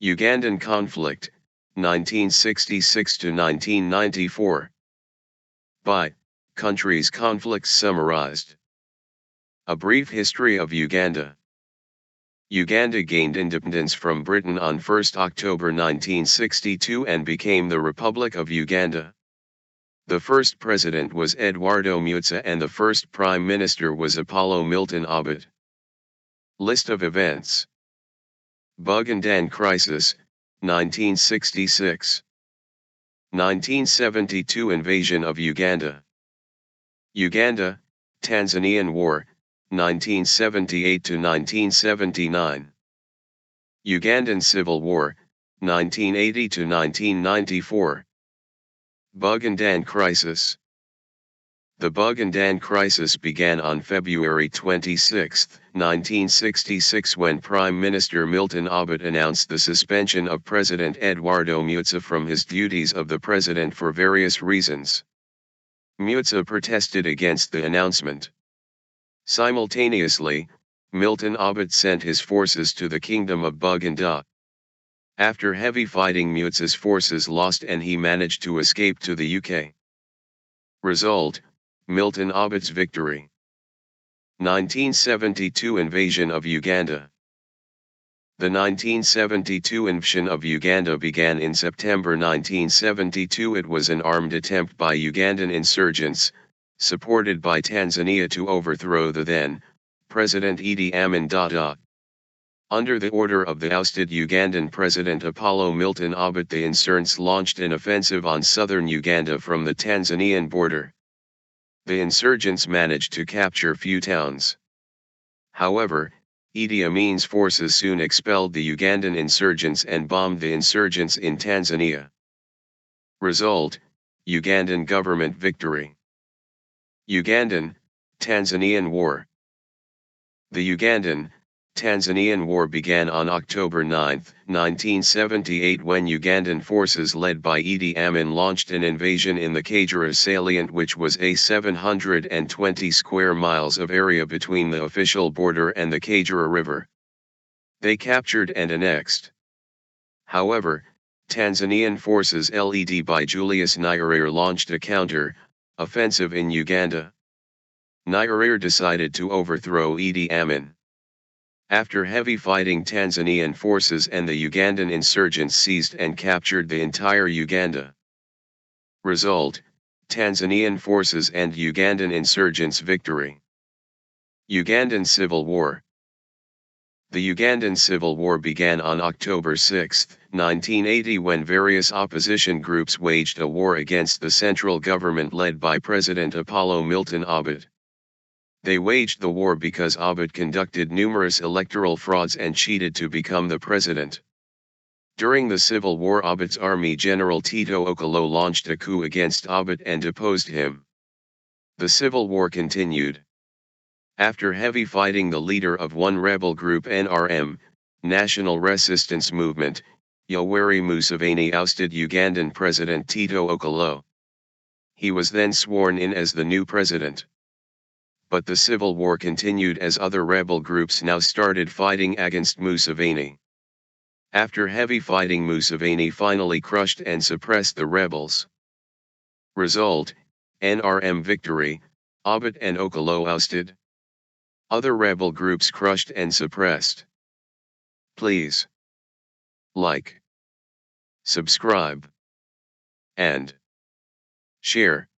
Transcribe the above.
Ugandan conflict, 1966 to 1994. By countries conflicts summarized. A brief history of Uganda. Uganda gained independence from Britain on 1 October 1962 and became the Republic of Uganda. The first president was Eduardo Mutsa and the first prime minister was Apollo Milton Obote. List of events. BUGANDAN crisis, 1966. 1972 invasion of Uganda. Uganda, Tanzanian War, 1978 to 1979. Ugandan Civil War, 1980 to 1994. BUGANDAN crisis. The BUGANDAN crisis began on February 26, 1966 when Prime Minister Milton Obote announced the suspension of President Eduardo Mutsa from his duties of the president for various reasons. Mutsa protested against the announcement. Simultaneously, Milton Obote sent his forces to the Kingdom of Buganda. After heavy fighting, Mutsa's forces lost and he managed to escape to the UK. Result: Milton Obote's victory. 1972 invasion of Uganda. The 1972 invasion of Uganda began in September 1972. It was an armed attempt by Ugandan insurgents, supported by Tanzania, to overthrow the then President Idi Amin Dada. Under the order of the ousted Ugandan President Apollo Milton Obote, the insurgents launched an offensive on southern Uganda from the Tanzanian border. The insurgents managed to capture few towns. However, Idi Amin's forces soon expelled the Ugandan insurgents and bombed the insurgents in Tanzania. Result: Ugandan government victory. Ugandan, Tanzanian War. The Ugandan-Tanzanian War began on October 9, 1978 when Ugandan forces led by Idi Amin launched an invasion in the Kagera salient, which was a 720 square miles of area between the official border and the Kagera River. They captured and annexed. However, Tanzanian forces led by Julius Nyerere launched a counter-offensive in Uganda. Nyerere decided to overthrow Idi Amin. After heavy fighting, Tanzanian forces and the Ugandan insurgents seized and captured the entire Uganda. Result: Tanzanian forces and Ugandan insurgents victory. Ugandan Civil War. The Ugandan Civil War began on October 6, 1980 when various opposition groups waged a war against the central government led by President Apollo Milton Obote. They waged the war because Obote conducted numerous electoral frauds and cheated to become the president. During the civil war, Obote's army general Tito Okello launched a coup against Obote and deposed him. The civil war continued. After heavy fighting, the leader of one rebel group, NRM, National Resistance Movement, Yoweri Museveni, ousted Ugandan President Tito Okello. He was then sworn in as the new president. But the civil war continued as other rebel groups now started fighting against Museveni. After heavy fighting, Museveni finally crushed and suppressed the rebels. Result: NRM victory, Obote and Okello ousted. Other rebel groups crushed and suppressed. Please like, subscribe, and share.